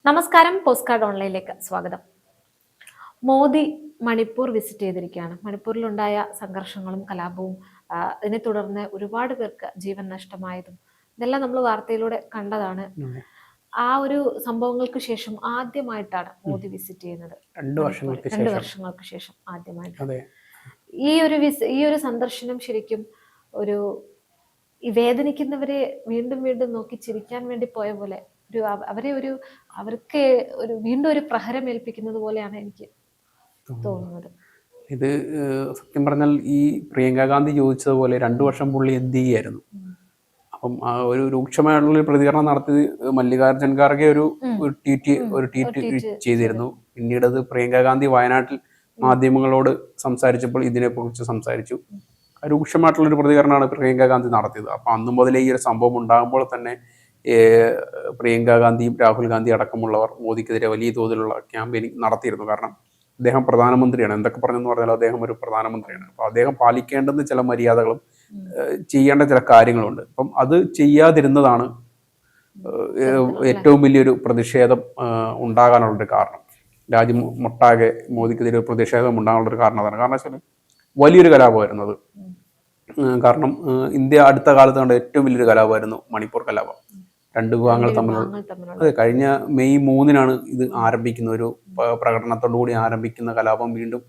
നമസ്കാരം. Post card ഓൺലൈനിലേക്ക് സ്വാഗതം. Modi Manipur visit ചെയ്തിരിക്കുകയാണ്. മണിപ്പൂരിലുണ്ടായ സംഘർഷങ്ങളും കലാപവും അതിനെ തുടർന്ന് ഒരുപാട് പേർക്ക് ജീവൻ നഷ്ടമായതും ഇതെല്ലാം നമ്മൾ വാർത്തയിലൂടെ കണ്ടതാണ്. ആ ഒരു സംഭവങ്ങൾക്ക് ശേഷം ആദ്യമായിട്ടാണ് മോദി വിസിറ്റ് ചെയ്യുന്നത്. 2 വർഷങ്ങൾക്ക് ശേഷം ആദ്യമായിട്ട് ഈ ഒരു സന്ദർശനം ശരിക്കും ഒരു വേദനിക്കുന്നവരെ വീണ്ടും വീണ്ടും നോക്കി ചിരിക്കാൻ വേണ്ടി പോയ പോലെ അവർക്ക് വീണ്ടും ഒരു പ്രഹരം ഏൽപ്പിക്കുന്നത് പോലെയാണ് എനിക്ക് തോന്നുന്നത്. ഇത് സത്യം പറഞ്ഞാൽ ഈ പ്രിയങ്ക ഗാന്ധി ചോദിച്ചതുപോലെ 2 വർഷം പുള്ളി എന്ത് ചെയ്യായിരുന്നു. അപ്പം ആ ഒരു രൂക്ഷമായിട്ടുള്ള പ്രതികരണം നടത്തി മല്ലികാർജുൻ ഖാർഗെ ഒരു ട്വീറ്റ് ചെയ്തിരുന്നു. പിന്നീട് അത് പ്രിയങ്ക ഗാന്ധി വയനാട്ടിൽ മാധ്യമങ്ങളോട് സംസാരിച്ചപ്പോൾ ഇതിനെക്കുറിച്ച് സംസാരിച്ചു. രൂക്ഷമായിട്ടുള്ളൊരു പ്രതികരണമാണ് പ്രിയങ്ക ഗാന്ധി നടത്തിയത്. അപ്പം അന്നു മുതലേ ഈ ഒരു സംഭവം ഉണ്ടാകുമ്പോൾ തന്നെ പ്രിയങ്ക ഗാന്ധിയും രാഹുൽ ഗാന്ധി അടക്കമുള്ളവർ മോദിക്കെതിരെ വലിയ തോതിലുള്ള ക്യാമ്പയിനിങ് നടത്തിയിരുന്നു. കാരണം അദ്ദേഹം പ്രധാനമന്ത്രിയാണ്. എന്തൊക്കെ പറഞ്ഞെന്ന് പറഞ്ഞാൽ അദ്ദേഹം ഒരു പ്രധാനമന്ത്രിയാണ്. അപ്പോൾ അദ്ദേഹം പാലിക്കേണ്ടുന്ന ചില മര്യാദകളും ചെയ്യേണ്ട ചില കാര്യങ്ങളുണ്ട്. അപ്പം അത് ചെയ്യാതിരുന്നതാണ് ഏറ്റവും വലിയൊരു പ്രതിഷേധം ഉണ്ടാകാനുള്ളൊരു കാരണം. രാജ്യം മൊട്ടാകെ മോദിക്കെതിരെ ഒരു പ്രതിഷേധം ഉണ്ടാകാനുള്ളൊരു കാരണം അതാണ്. കാരണം വെച്ചാൽ വലിയൊരു കലാപമായിരുന്നു അത്. കാരണം ഇന്ത്യ അടുത്ത കാലത്ത് കണ്ട ഏറ്റവും വലിയൊരു കലാപമായിരുന്നു മണിപ്പൂർ കലാപം. 2 വിഭാഗങ്ങൾ തമ്മിലുള്ള അതെ, കഴിഞ്ഞ മെയ് 3 ഇത് ആരംഭിക്കുന്ന ഒരു പ്രകടനത്തോടുകൂടി ആരംഭിക്കുന്ന കലാപം വീണ്ടും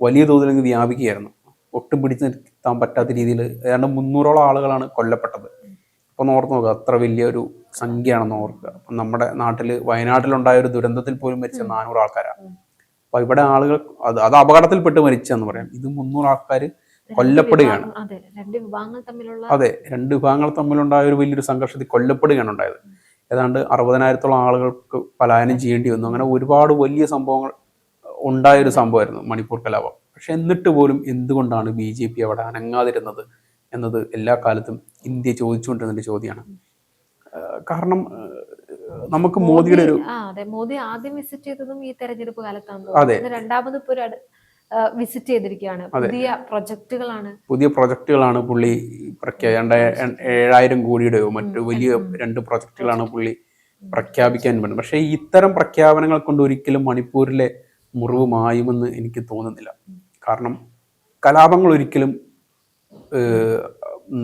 വലിയ തോതിലേക്ക് വ്യാപിക്കുകയായിരുന്നു. ഒട്ടും പിടിച്ചു നിർത്താൻ പറ്റാത്ത രീതിയിൽ ഏതാണ്ട് 300ഓളം ആളുകളാണ് കൊല്ലപ്പെട്ടത്. അപ്പം ഓർത്ത് നോക്കുക, അത്ര വലിയൊരു സംഖ്യയാണെന്ന് ഓർക്കുക. അപ്പം നമ്മുടെ നാട്ടിൽ വയനാട്ടിലുണ്ടായ ഒരു ദുരന്തത്തിൽ പോലും മരിച്ച 400 ആൾക്കാരാണ്. അപ്പൊ ഇവിടെ ആളുകൾ അത് അപകടത്തിൽപ്പെട്ട് മരിച്ചെന്ന് പറയാം. ഇത് 300 ആൾക്കാർ കൊല്ലപ്പെടുകയാണ്. അതെ, 2 വിഭാഗങ്ങൾ തമ്മിലുണ്ടായ ഒരു വലിയൊരു സംഘർഷത്തിൽ കൊല്ലപ്പെടുകയാണ് ഉണ്ടായത്. ഏതാണ്ട് 60,000-ഓളം ആളുകൾക്ക് പലായനം ചെയ്യേണ്ടി വന്നു. അങ്ങനെ ഒരുപാട് വലിയ സംഭവങ്ങൾ ഉണ്ടായൊരു സംഭവമായിരുന്നു മണിപ്പൂർ കലാപം. പക്ഷെ എന്നിട്ട് പോലും എന്തുകൊണ്ടാണ് BJP അവിടെ അനങ്ങാതിരുന്നത് എന്നത് എല്ലാ കാലത്തും ഇന്ത്യ ചോദിച്ചുകൊണ്ടിരുന്നൊരു ചോദ്യമാണ്. കാരണം നമുക്ക് മോദിയുടെ മോദി ആദ്യം വിസിറ്റ് ചെയ്തതും ഈ തെരഞ്ഞെടുപ്പ് കാലത്താണ്. അതെ, രണ്ടാമത് വിസിറ്റ് ചെയ്തിരിക്കുകയാണ്. പുതിയ പ്രൊജക്ടുകളാണ് പുള്ളി പ്രഖ്യാപിക്കേണ്ട. 7,000 കോടിയുടെയോ മറ്റു വലിയ 2 പ്രൊജക്ടുകളാണ് പുള്ളി പ്രഖ്യാപിക്കാൻ വേണ്ടത്. പക്ഷേ ഇത്തരം പ്രഖ്യാപനങ്ങൾ കൊണ്ട് ഒരിക്കലും മണിപ്പൂരിലെ മുറിവ് മായുമെന്ന് എനിക്ക് തോന്നുന്നില്ല. കാരണം കലാപങ്ങൾ ഒരിക്കലും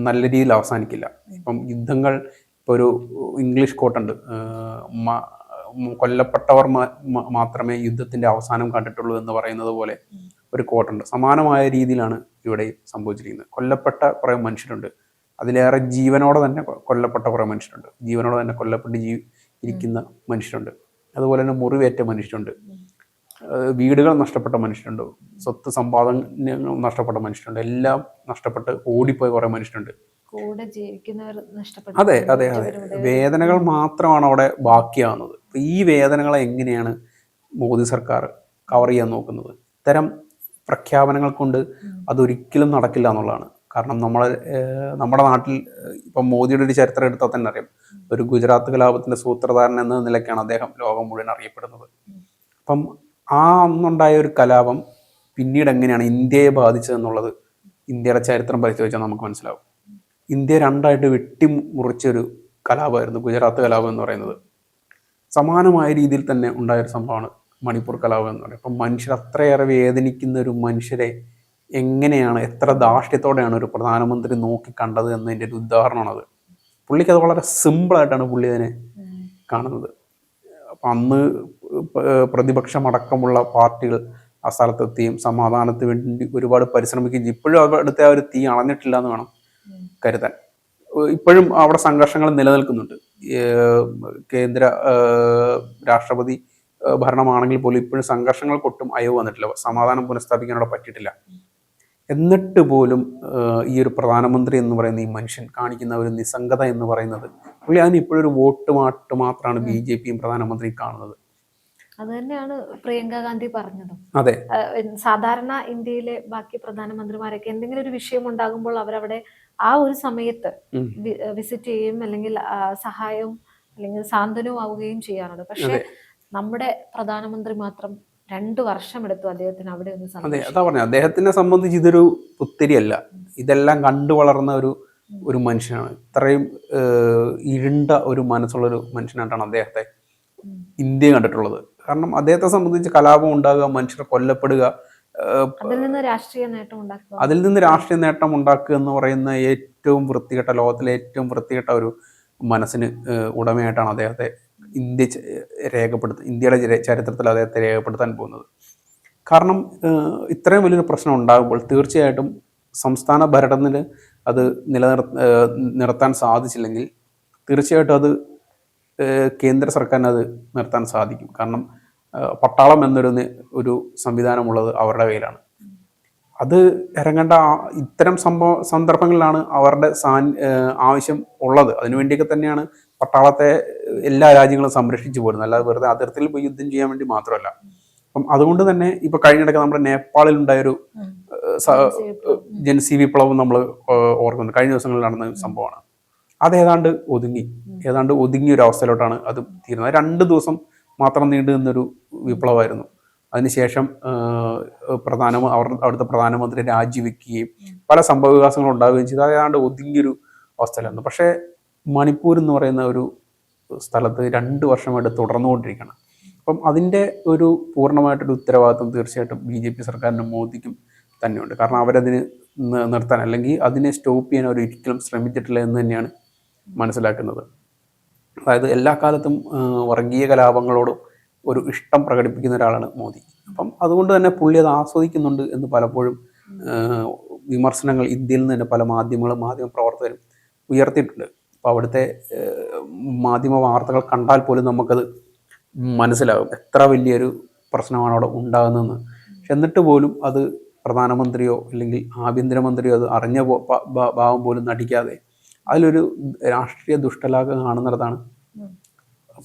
നല്ല രീതിയിൽ അവസാനിക്കില്ല. ഇപ്പം യുദ്ധങ്ങൾ, ഇപ്പോൾ ഒരു ഇംഗ്ലീഷ് കോട്ടുണ്ട്, കൊല്ലപ്പെട്ടവർ മാത്രമേ യുദ്ധത്തിന്റെ അവസാനം കണ്ടിട്ടുള്ളൂ എന്ന് പറയുന്നത് പോലെ ഒരു കോട്ടുണ്ട്. സമാനമായ രീതിയിലാണ് ഇവിടെ സംഭവിച്ചിരിക്കുന്നത്. കൊല്ലപ്പെട്ട കുറേ മനുഷ്യരുണ്ട്, അതിലേറെ ജീവനോടെ തന്നെ കൊല്ലപ്പെട്ട കുറേ മനുഷ്യരുണ്ട്, ജീവനോടെ തന്നെ കൊല്ലപ്പെട്ട് ഇരിക്കുന്ന മനുഷ്യരുണ്ട്, അതുപോലെ തന്നെ മുറിവേറ്റ മനുഷ്യരുണ്ട്, വീടുകൾ നഷ്ടപ്പെട്ട മനുഷ്യരുണ്ട്, സ്വത്ത് സമ്പാദനങ്ങൾ നഷ്ടപ്പെട്ട മനുഷ്യരുണ്ട്, എല്ലാം നഷ്ടപ്പെട്ട് ഓടിപ്പോയ കുറേ മനുഷ്യരുണ്ട്. അതെ അതെ അതെ, വേദനകൾ മാത്രമാണ് അവിടെ ബാക്കിയാവുന്നത്. ഈ വേദനകളെ എങ്ങനെയാണ് മോദി സർക്കാർ കവർ ചെയ്യാൻ നോക്കുന്നത്? ഇത്തരം പ്രഖ്യാപനങ്ങൾ കൊണ്ട് അതൊരിക്കലും നടക്കില്ല എന്നുള്ളതാണ്. കാരണം നമ്മുടെ നാട്ടിൽ ഇപ്പം മോദിയുടെ ഒരു ചരിത്രം എടുത്താൽ തന്നെ അറിയാം. ഒരു ഗുജറാത്ത് കലാപത്തിന്റെ സൂത്രധാരൻ എന്ന നിലയ്ക്കാണ് അദ്ദേഹം ലോകം മുഴുവൻ അറിയപ്പെടുന്നത്. അപ്പം ആ അന്നുണ്ടായ ഒരു കലാപം പിന്നീട് എങ്ങനെയാണ് ഇന്ത്യയെ ബാധിച്ചതെന്നുള്ളത് ഇന്ത്യയുടെ ചരിത്രം പരിശോധിച്ചാൽ നമുക്ക് മനസ്സിലാവും. ഇന്ത്യ 2ആയിട്ട് വെട്ടിമുറിച്ചൊരു കലാപമായിരുന്നു ഗുജറാത്ത് കലാപം എന്ന് പറയുന്നത്. സമാനമായ രീതിയിൽ തന്നെ ഉണ്ടായൊരു സംഭവമാണ് മണിപ്പൂർ കലാപം എന്ന് പറയുന്നത്. അപ്പം മനുഷ്യർ അത്രയേറെ വേദനിക്കുന്ന ഒരു മനുഷ്യരെ എങ്ങനെയാണ്, എത്ര ധാർഷ്ട്യത്തോടെയാണ് ഒരു പ്രധാനമന്ത്രി നോക്കിക്കണ്ടത് എന്നതിൻ്റെ ഒരു ഉദാഹരണമാണത്. പുള്ളിക്ക് അത് വളരെ സിമ്പിളായിട്ടാണ് പുള്ളി അതിനെ കാണുന്നത്. അപ്പം അന്ന് പ്രതിപക്ഷമടക്കമുള്ള പാർട്ടികൾ ആ സ്ഥലത്തെത്തിയും സമാധാനത്തിന് വേണ്ടി ഒരുപാട് പരിശ്രമിക്കുകയും ഇപ്പോഴും അവിടുത്തെ ആ ഒരു തീ അണഞ്ഞിട്ടില്ല എന്ന് വേണം കരുതാൻ. ഇപ്പോഴും അവിടെ സംഘർഷങ്ങൾ നിലനിൽക്കുന്നുണ്ട്. കേന്ദ്ര രാഷ്ട്രപതി ഭരണമാണെങ്കിൽ പോലും ഇപ്പോഴും സംഘർഷങ്ങൾക്കൊട്ടും അയവ് വന്നിട്ടില്ല, സമാധാനം പുനഃസ്ഥാപിക്കാൻ അവിടെ പറ്റിയിട്ടില്ല. എന്നിട്ട് പോലും ഈ ഒരു പ്രധാനമന്ത്രി എന്ന് പറയുന്ന ഈ മനുഷ്യൻ കാണിക്കുന്ന ഒരു നിസ്സംഗത എന്ന് പറയുന്നത്, പുള്ളി അതിന് ഇപ്പോഴൊരു വോട്ട് മാത്രമാണ് BJPയും പ്രധാനമന്ത്രിയും കാണുന്നത്. അത് തന്നെയാണ് പ്രിയങ്ക ഗാന്ധി പറഞ്ഞതും. അതെ, സാധാരണ ഇന്ത്യയിലെ ബാക്കി പ്രധാനമന്ത്രിമാരൊക്കെ എന്തെങ്കിലും ഒരു വിഷയം ഉണ്ടാകുമ്പോൾ അവരവിടെ ആ ഒരു സമയത്ത് വിസിറ്റ് ചെയ്യും, അല്ലെങ്കിൽ സഹായവും അല്ലെങ്കിൽ സാന്ത്വനവും ആവുകയും ചെയ്യാറുണ്ട്. പക്ഷെ നമ്മുടെ പ്രധാനമന്ത്രി മാത്രം 2 വർഷം എടുത്തു അദ്ദേഹത്തിന് അവിടെ ഒന്ന്. അതെ, അതാ പറഞ്ഞത്, അദ്ദേഹത്തിനെ സംബന്ധിച്ച് ഇതൊരു പുത്തിരിയല്ല. ഇതെല്ലാം കണ്ടു വളർന്ന ഒരു മനുഷ്യനാണ്. ഇത്രയും ഇരുണ്ട ഒരു മനസ്സുള്ളൊരു മനുഷ്യനായിട്ടാണ് അദ്ദേഹത്തെ ഇന്ത്യ കണ്ടിട്ടുള്ളത്. കാരണം അദ്ദേഹത്തെ സംബന്ധിച്ച് കലാപം ഉണ്ടാകുക, മനുഷ്യർ കൊല്ലപ്പെടുക, അതിൽ നിന്ന് രാഷ്ട്രീയ നേട്ടം ഉണ്ടാക്കുക, അതിൽ നിന്ന് രാഷ്ട്രീയ നേട്ടം ഉണ്ടാക്കുക എന്ന് പറയുന്ന ഏറ്റവും വൃത്തികെട്ട, ലോകത്തിലെ ഏറ്റവും വൃത്തികെട്ട ഒരു മനസ്സിന് ഉടമയായിട്ടാണ് അദ്ദേഹത്തെ ഇന്ത്യയുടെ ചരിത്രത്തിൽ അദ്ദേഹത്തെ രേഖപ്പെടുത്താൻ പോകുന്നത്. കാരണം ഇത്രയും വലിയൊരു പ്രശ്നം ഉണ്ടാകുമ്പോൾ തീർച്ചയായിട്ടും സംസ്ഥാന ഭരണത്തിന് അത് നിർത്താൻ സാധിച്ചില്ലെങ്കിൽ തീർച്ചയായിട്ടും അത് കേന്ദ്ര സർക്കാരിന് അത് നിർത്താൻ സാധിക്കും. കാരണം പട്ടാളം എന്നൊരു സംവിധാനമുള്ളത് അവരുടെ കയ്യിലാണ്. അത് ഇറങ്ങേണ്ട ഇത്തരം സന്ദർഭങ്ങളിലാണ് അവരുടെ ആവശ്യം ഉള്ളത്. അതിനുവേണ്ടിയൊക്കെ തന്നെയാണ് പട്ടാളത്തെ എല്ലാ രാജ്യങ്ങളും സംരക്ഷിച്ചു പോരുന്നത്, അല്ലാതെ വെറുതെ അതിർത്തിയിൽ പോയി യുദ്ധം ചെയ്യാൻ വേണ്ടി മാത്രമല്ല. അപ്പം അതുകൊണ്ട് തന്നെ ഇപ്പൊ കഴിഞ്ഞിടയ്ക്ക് നമ്മുടെ നേപ്പാളിൽ ഉണ്ടായൊരു ജൻസി വിപ്ലവം നമ്മൾ ഓർക്കുന്നുണ്ട്. കഴിഞ്ഞ ദിവസങ്ങളിൽ നടന്ന സംഭവമാണ്. അത് ഏതാണ്ട് ഒതുങ്ങിയ ഒരു അവസ്ഥയിലോട്ടാണ് അത് തീരുന്നത്. 2 ദിവസം മാത്രം നീണ്ടു നിന്നൊരു വിപ്ലവമായിരുന്നു. അതിനുശേഷം അവിടുത്തെ പ്രധാനമന്ത്രി രാജിവെക്കുകയും പല സംഭവ വികാസങ്ങളും ഉണ്ടാവുകയും ചെയ്തു. അത് ഏതാണ്ട് ഒതുങ്ങിയൊരു അവസ്ഥയിലായിരുന്നു. പക്ഷേ മണിപ്പൂർ എന്ന് പറയുന്ന ഒരു സ്ഥലത്ത് 2 വർഷമായിട്ട് തുടർന്നുകൊണ്ടിരിക്കുകയാണ്. അപ്പം അതിൻ്റെ ഒരു പൂർണ്ണമായിട്ടൊരു ഉത്തരവാദിത്വം തീർച്ചയായിട്ടും BJP സർക്കാരിനും മോദിക്കും തന്നെയുണ്ട്. കാരണം അവരതിന് നിർത്താൻ അല്ലെങ്കിൽ അതിനെ സ്റ്റോപ്പ് ചെയ്യാൻ അവർ ഒരിക്കലും ശ്രമിച്ചിട്ടില്ല എന്ന് തന്നെയാണ് മനസ്സിലാക്കുന്നത്. അതായത് എല്ലാ കാലത്തും വർഗീയ കലാപങ്ങളോട് ഒരു ഇഷ്ടം പ്രകടിപ്പിക്കുന്ന ഒരാളാണ് മോദി. അപ്പം അതുകൊണ്ട് തന്നെ പുള്ളി അത് ആസ്വദിക്കുന്നുണ്ട് എന്ന് പലപ്പോഴും വിമർശനങ്ങൾ ഇന്ത്യയിൽ നിന്ന് തന്നെ പല മാധ്യമപ്രവർത്തകരും ഉയർത്തിയിട്ടുണ്ട്. അപ്പോൾ അവിടുത്തെ മാധ്യമ വാർത്തകൾ കണ്ടാൽ പോലും നമുക്കത് മനസ്സിലാകും എത്ര വലിയൊരു പ്രശ്നമാണ് അവിടെ ഉണ്ടാകുന്നതെന്ന്. പക്ഷെ എന്നിട്ട് പോലും അത് പ്രധാനമന്ത്രിയോ അല്ലെങ്കിൽ ആഭ്യന്തരമന്ത്രിയോ അത് അറിഞ്ഞ ഭാവം പോലും നടിക്കാതെ അതിലൊരു രാഷ്ട്രീയ ദുഷ്ടലാക കാണുന്നിടത്താണ്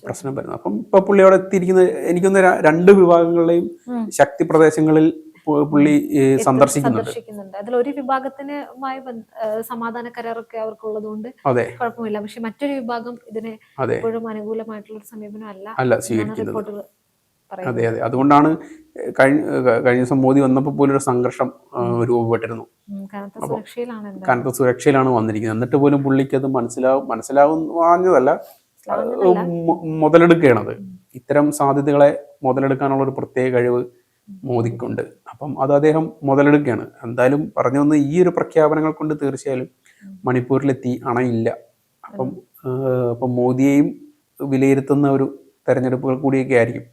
പ്രശ്നം വരുന്നത്. അപ്പം ഇപ്പൊ പുള്ളി അവിടെ എത്തിയിരിക്കുന്നത് എനിക്കൊന്ന് 2 വിഭാഗങ്ങളുടെയും ശക്തി പ്രദേശങ്ങളിൽ പുള്ളി സന്ദർശിക്കുന്നുണ്ട്. അതിലൊരു വിഭാഗത്തിനുമായി സമാധാന കരാറൊക്കെ അവർക്കുള്ളതുകൊണ്ട് കുഴപ്പമില്ല. പക്ഷെ മറ്റൊരു വിഭാഗം ഇതിനെ എപ്പോഴും അനുകൂലമായിട്ടുള്ള ഒരു സമീപനം അല്ല സ്വീകരിക്കുന്നത്. അതെ. അതുകൊണ്ടാണ് കഴിഞ്ഞ ദിവസം മോദി വന്നപ്പോൾ പോലും ഒരു സംഘർഷം രൂപപ്പെട്ടിരുന്നു. കനത്ത സുരക്ഷയിലാണ് വന്നിരിക്കുന്നത്. എന്നിട്ട് പോലും പുള്ളിക്ക് അത് മനസ്സിലാവുന്നതല്ല, മുതലെടുക്കുകയാണത്. ഇത്തരം സാധ്യതകളെ മുതലെടുക്കാനുള്ള ഒരു പ്രത്യേക കഴിവ് മോദിക്കുണ്ട്. അപ്പം അത് അദ്ദേഹം മുതലെടുക്കുകയാണ്. എന്തായാലും പറഞ്ഞു വന്ന് ഈ ഒരു പ്രഖ്യാപനങ്ങൾ കൊണ്ട് തീർച്ചയായും മണിപ്പൂരിലെത്തി അണയില്ല. അപ്പം മോദിയെയും വിലയിരുത്തുന്ന ഒരു തെരഞ്ഞെടുപ്പുകൾ കൂടിയൊക്കെ ആയിരിക്കും.